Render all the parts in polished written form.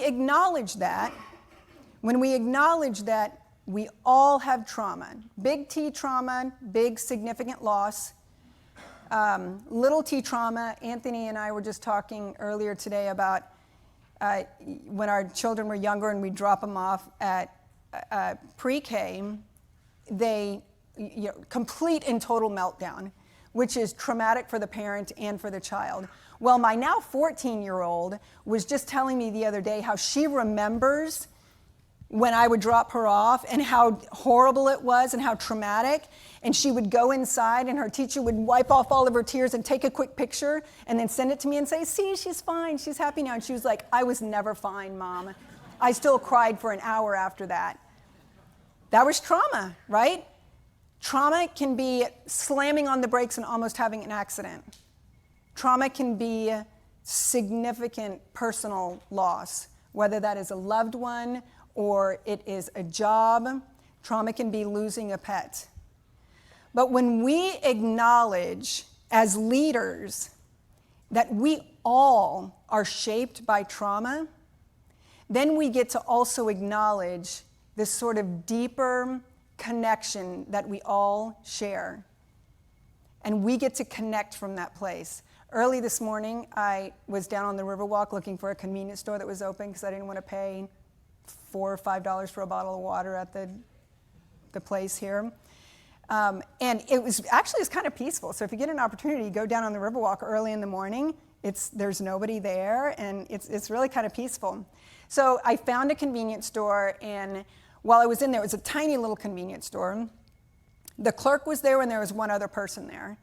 acknowledge that, we all have trauma, big T trauma, big significant loss, little t trauma. Anthony and I were just talking earlier today about when our children were younger and we drop them off at pre-K, they complete and total meltdown, which is traumatic for the parent and for the child. Well, my now 14-year-old was just telling me the other day how she remembers when I would drop her off and how horrible it was and how traumatic. And she would go inside and her teacher would wipe off all of her tears and take a quick picture and then send it to me and say, see, she's fine, she's happy now. And she was like, I was never fine, Mom. I still cried for an hour after that. That was trauma, right? Trauma can be slamming on the brakes and almost having an accident. Trauma can be significant personal loss, whether that is a loved one or it is a job. Trauma can be losing a pet. But when we acknowledge as leaders that we all are shaped by trauma, then we get to also acknowledge this sort of deeper connection that we all share. And we get to connect from that place. Early this morning, I was down on the Riverwalk looking for a convenience store that was open because I didn't want to pay $4 or $5 for a bottle of water at the place here. And it's kind of peaceful. So if you get an opportunity, go down on the Riverwalk early in the morning. There's nobody there, and it's really kind of peaceful. So I found a convenience store, and while I was in there, it was a tiny little convenience store. The clerk was there, and there was one other person there.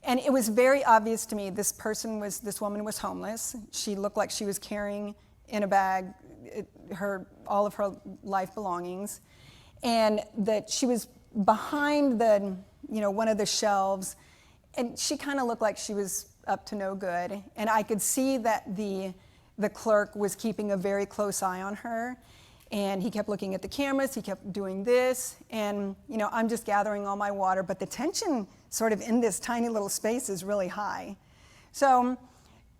And it was very obvious to me this woman was homeless. She looked like she was carrying in a bag all of her life belongings, and that she was behind one of the shelves, and she kind of looked like she was up to no good. And I could see that the clerk was keeping a very close eye on her, and he kept looking at the cameras, he kept doing this, and I'm just gathering all my water, but the tension sort of in this tiny little space is really high. So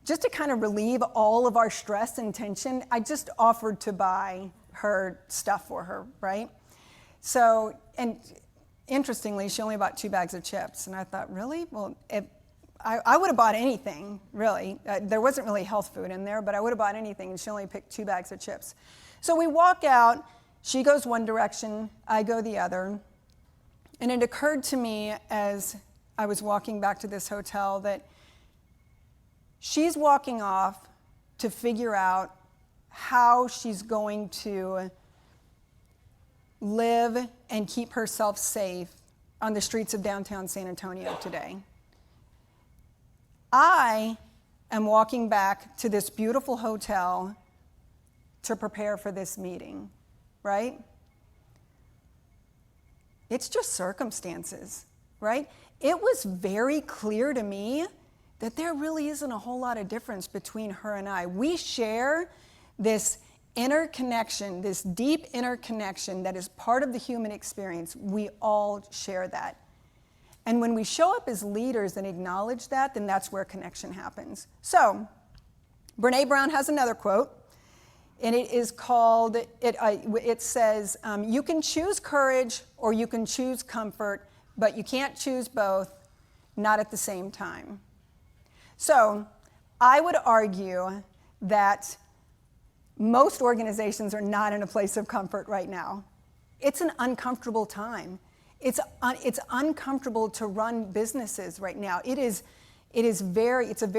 just to kind of relieve all of our stress and tension, I just offered to buy her stuff for her, right? So, and interestingly, she only bought 2 bags of chips, and I thought, really? Well, I would have bought anything, really. There wasn't really health food in there, but I would have bought anything, and she only picked 2 bags of chips. So we walk out, she goes one direction, I go the other, and it occurred to me as I was walking back to this hotel that she's walking off to figure out how she's going to live and keep herself safe on the streets of downtown San Antonio today. I am walking back to this beautiful hotel to prepare for this meeting, right? It's just circumstances, right? It was very clear to me that there really isn't a whole lot of difference between her and I. We share this inner connection, this deep inner connection that is part of the human experience. We all share that. And when we show up as leaders and acknowledge that, then that's where connection happens. So, Brené Brown has another quote, and it is called, it says, you can choose courage or you can choose comfort, but you can't choose both, not at the same time. So, I would argue that most organizations are not in a place of comfort right now. It's an uncomfortable time. It's uncomfortable to run businesses right now. It's a